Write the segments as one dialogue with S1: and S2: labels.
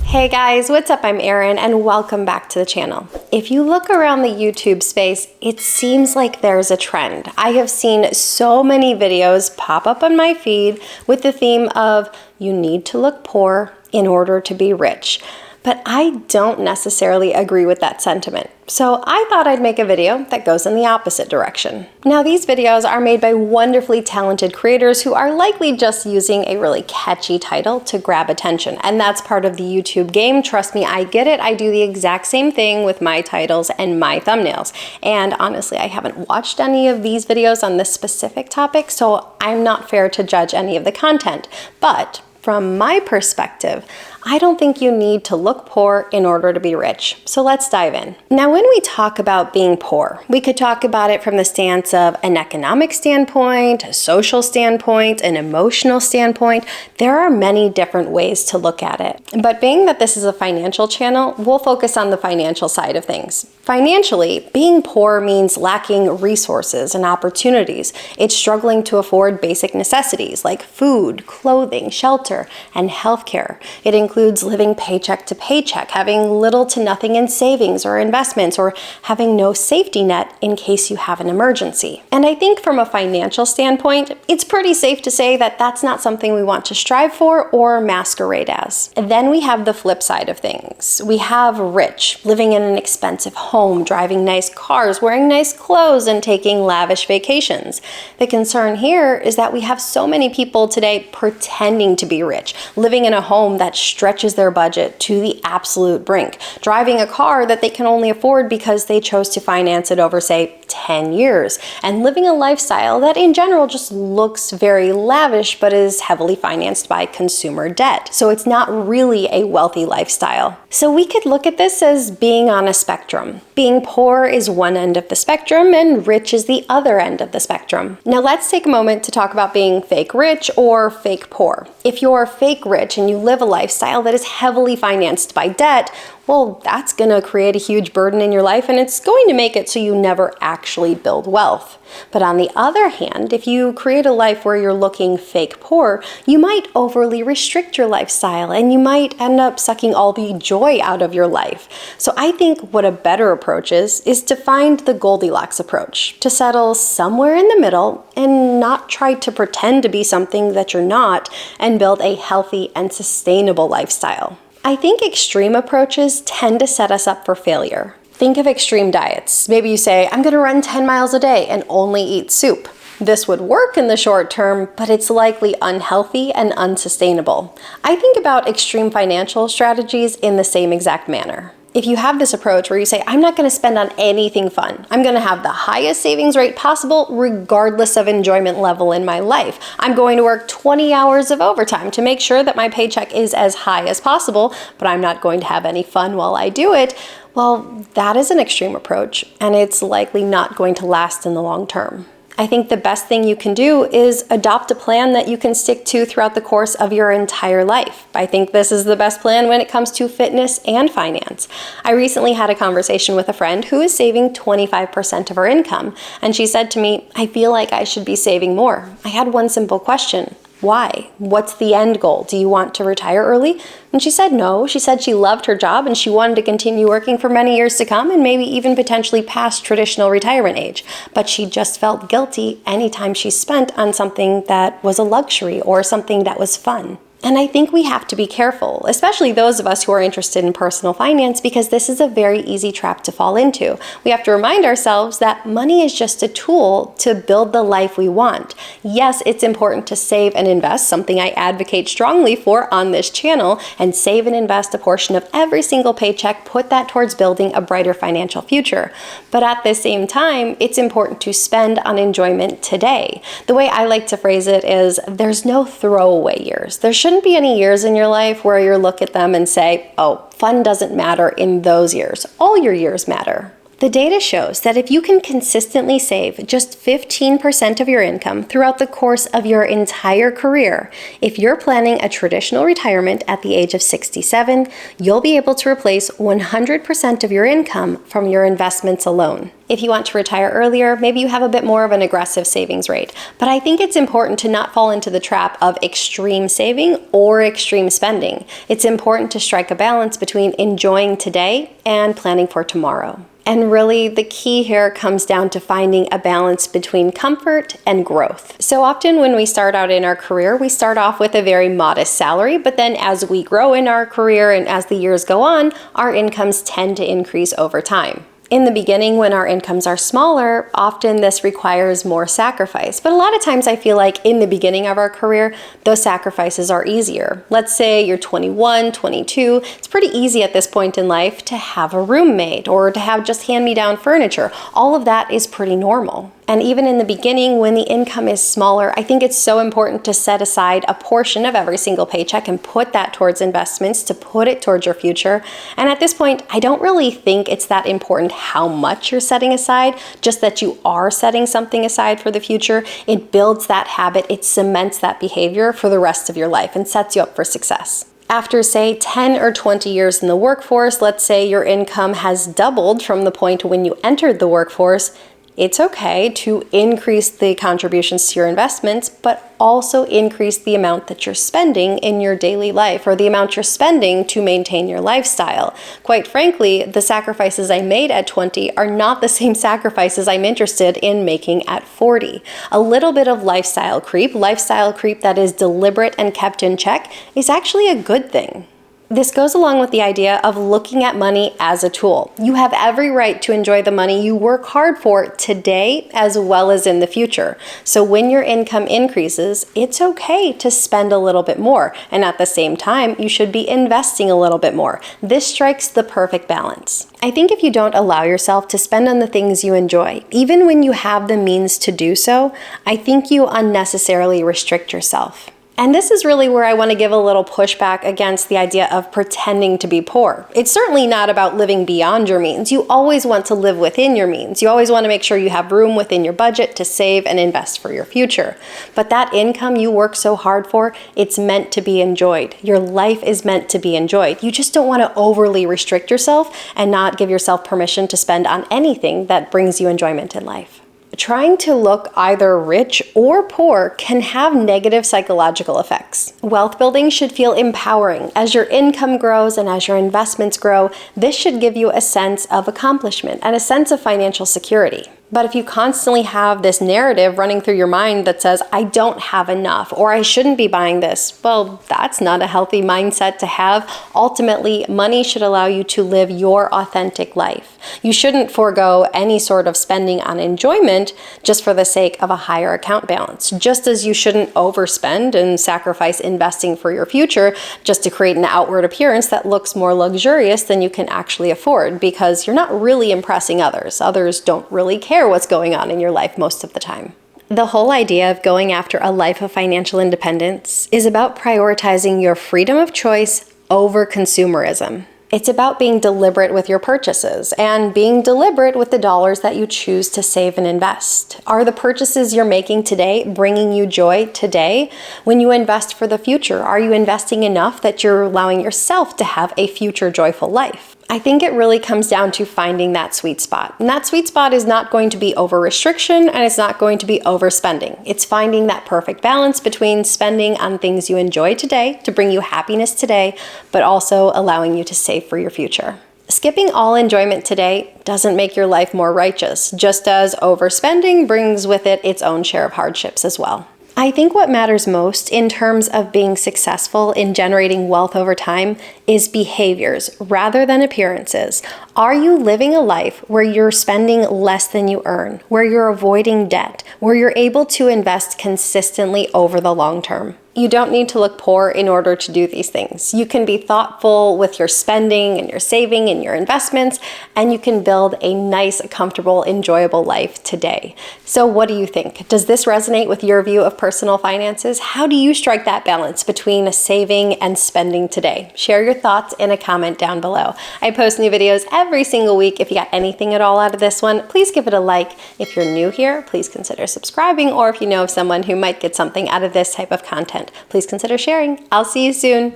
S1: Hey guys, what's up? I'm Erin and welcome back to the channel. If you look around the YouTube space, it seems like there's a trend. I have seen so many videos pop up on my feed with the theme of you need to look poor in order to be rich. But I don't necessarily agree with that sentiment. So I thought I'd make a video that goes in the opposite direction. Now these videos are made by wonderfully talented creators who are likely just using a really catchy title to grab attention. And that's part of the YouTube game. Trust me, I get it. I do the exact same thing with my titles and my thumbnails. And honestly, I haven't watched any of these videos on this specific topic, so I'm not fair to judge any of the content. But from my perspective, I don't think you need to look poor in order to be rich. So let's dive in. Now, when we talk about being poor, we could talk about it from the stance of an economic standpoint, a social standpoint, an emotional standpoint. There are many different ways to look at it. But being that this is a financial channel, we'll focus on the financial side of things. Financially, being poor means lacking resources and opportunities. It's struggling to afford basic necessities like food, clothing, shelter, and healthcare. It includes living paycheck to paycheck, having little to nothing in savings or investments, or having no safety net in case you have an emergency. And I think from a financial standpoint, it's pretty safe to say that that's not something we want to strive for or masquerade as. And then we have the flip side of things. We have rich, living in an expensive home, driving nice cars, wearing nice clothes, and taking lavish vacations. The concern here is that we have so many people today pretending to be rich, living in a home that stretches their budget to the absolute brink, driving a car that they can only afford because they chose to finance it over, say, 10 years, and living a lifestyle that in general just looks very lavish but is heavily financed by consumer debt. So it's not really a wealthy lifestyle. So we could look at this as being on a spectrum. Being poor is one end of the spectrum and rich is the other end of the spectrum. Now let's take a moment to talk about being fake rich or fake poor. If you're fake rich and you live a lifestyle that is heavily financed by debt, well, that's going to create a huge burden in your life and it's going to make it so you never actually build wealth. But on the other hand, if you create a life where you're looking fake poor, you might overly restrict your lifestyle and you might end up sucking all the joy out of your life. So I think what a better approach is to find the Goldilocks approach, to settle somewhere in the middle and not try to pretend to be something that you're not and build a healthy and sustainable lifestyle. I think extreme approaches tend to set us up for failure. Think of extreme diets. Maybe you say, I'm going to run 10 miles a day and only eat soup. This would work in the short term, but it's likely unhealthy and unsustainable. I think about extreme financial strategies in the same exact manner. If you have this approach where you say, I'm not going to spend on anything fun. I'm going to have the highest savings rate possible regardless of enjoyment level in my life. I'm going to work 20 hours of overtime to make sure that my paycheck is as high as possible, but I'm not going to have any fun while I do it. Well, that is an extreme approach, and it's likely not going to last in the long term. I think the best thing you can do is adopt a plan that you can stick to throughout the course of your entire life. I think this is the best plan when it comes to fitness and finance. I recently had a conversation with a friend who is saving 25% of her income, and she said to me, I feel like I should be saving more. I had one simple question. Why? What's the end goal? Do you want to retire early? And she said no. She said she loved her job and she wanted to continue working for many years to come and maybe even potentially past traditional retirement age. But she just felt guilty anytime she spent on something that was a luxury or something that was fun. And I think we have to be careful, especially those of us who are interested in personal finance, because this is a very easy trap to fall into. We have to remind ourselves that money is just a tool to build the life we want. Yes, it's important to save and invest, something I advocate strongly for on this channel, and save and invest a portion of every single paycheck, put that towards building a brighter financial future. But at the same time, it's important to spend on enjoyment today. The way I like to phrase it is, there's no throwaway years. There shouldn't be any years in your life where you look at them and say, oh, fun doesn't matter in those years. All your years matter. The data shows that if you can consistently save just 15% of your income throughout the course of your entire career, if you're planning a traditional retirement at the age of 67, you'll be able to replace 100% of your income from your investments alone. If you want to retire earlier, maybe you have a bit more of an aggressive savings rate. But I think it's important to not fall into the trap of extreme saving or extreme spending. It's important to strike a balance between enjoying today and planning for tomorrow. And really, the key here comes down to finding a balance between comfort and growth. So often when we start out in our career, we start off with a very modest salary, but then as we grow in our career and as the years go on, our incomes tend to increase over time. In the beginning, when our incomes are smaller, often this requires more sacrifice. But a lot of times I feel like in the beginning of our career, those sacrifices are easier. Let's say you're 21, 22. It's pretty easy at this point in life to have a roommate or to have just hand-me-down furniture. All of that is pretty normal. And even in the beginning, when the income is smaller, I think it's so important to set aside a portion of every single paycheck and put that towards investments, to put it towards your future. And at this point, I don't really think it's that important how much you're setting aside, just that you are setting something aside for the future. It builds that habit, it cements that behavior for the rest of your life and sets you up for success. After, say, 10 or 20 years in the workforce, let's say your income has doubled from the point when you entered the workforce, it's okay to increase the contributions to your investments, but also increase the amount that you're spending in your daily life, or the amount you're spending to maintain your lifestyle. Quite frankly, the sacrifices I made at 20 are not the same sacrifices I'm interested in making at 40. A little bit of lifestyle creep that is deliberate and kept in check, is actually a good thing. This goes along with the idea of looking at money as a tool. You have every right to enjoy the money you work hard for today as well as in the future. So when your income increases, it's okay to spend a little bit more. And at the same time, you should be investing a little bit more. This strikes the perfect balance. I think if you don't allow yourself to spend on the things you enjoy, even when you have the means to do so, I think you unnecessarily restrict yourself. And this is really where I want to give a little pushback against the idea of pretending to be poor. It's certainly not about living beyond your means. You always want to live within your means. You always want to make sure you have room within your budget to save and invest for your future. But that income you work so hard for, it's meant to be enjoyed. Your life is meant to be enjoyed. You just don't want to overly restrict yourself and not give yourself permission to spend on anything that brings you enjoyment in life. Trying to look either rich or poor can have negative psychological effects. Wealth building should feel empowering. As your income grows and as your investments grow, this should give you a sense of accomplishment and a sense of financial security. But if you constantly have this narrative running through your mind that says, I don't have enough, or I shouldn't be buying this, well, that's not a healthy mindset to have. Ultimately, money should allow you to live your authentic life. You shouldn't forego any sort of spending on enjoyment just for the sake of a higher account balance, just as you shouldn't overspend and sacrifice investing for your future just to create an outward appearance that looks more luxurious than you can actually afford, because you're not really impressing others. Others don't really care what's going on in your life most of the time. The whole idea of going after a life of financial independence is about prioritizing your freedom of choice over consumerism. It's about being deliberate with your purchases and being deliberate with the dollars that you choose to save and invest. Are the purchases you're making today bringing you joy today? When you invest for the future, are you investing enough that you're allowing yourself to have a future joyful life? I think it really comes down to finding that sweet spot. And that sweet spot is not going to be over restriction, and it's not going to be overspending. It's finding that perfect balance between spending on things you enjoy today to bring you happiness today, but also allowing you to save for your future. Skipping all enjoyment today doesn't make your life more righteous, just as overspending brings with it its own share of hardships as well. I think what matters most in terms of being successful in generating wealth over time is behaviors rather than appearances. Are you living a life where you're spending less than you earn, where you're avoiding debt, where you're able to invest consistently over the long term? you don't need to look poor in order to do these things. You can be thoughtful with your spending and your saving and your investments, and you can build a nice, comfortable, enjoyable life today. So what do you think? Does this resonate with your view of personal finances? How do you strike that balance between saving and spending today? Share your thoughts in a comment down below. I post new videos every single week. If you got anything at all out of this one, please give it a like. If you're new here, please consider subscribing, or if you know of someone who might get something out of this type of content, please consider sharing. I'll see you soon.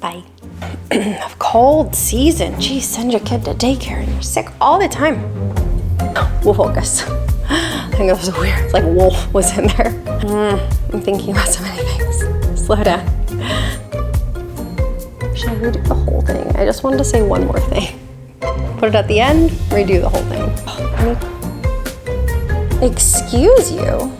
S1: Bye. Cold season. Geez, send your kid to daycare and you're sick all the time. We'll focus. I think that was weird. It's like wolf was in there. I'm thinking about so many things. Slow down. Should I redo the whole thing? I just wanted to say one more thing. Put it at the end, redo the whole thing. Excuse you?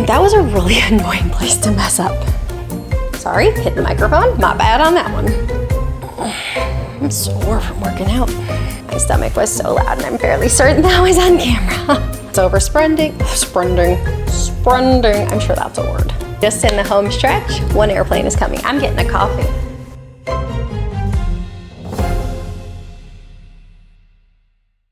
S1: That was a really annoying place to mess up. Sorry, hit the microphone. Not bad on that one. I'm sore from working out. My stomach was so loud and I'm fairly certain that was on camera. It's over sprending. I'm sure that's a word. Just in the home stretch, one airplane is coming. I'm getting a coffee.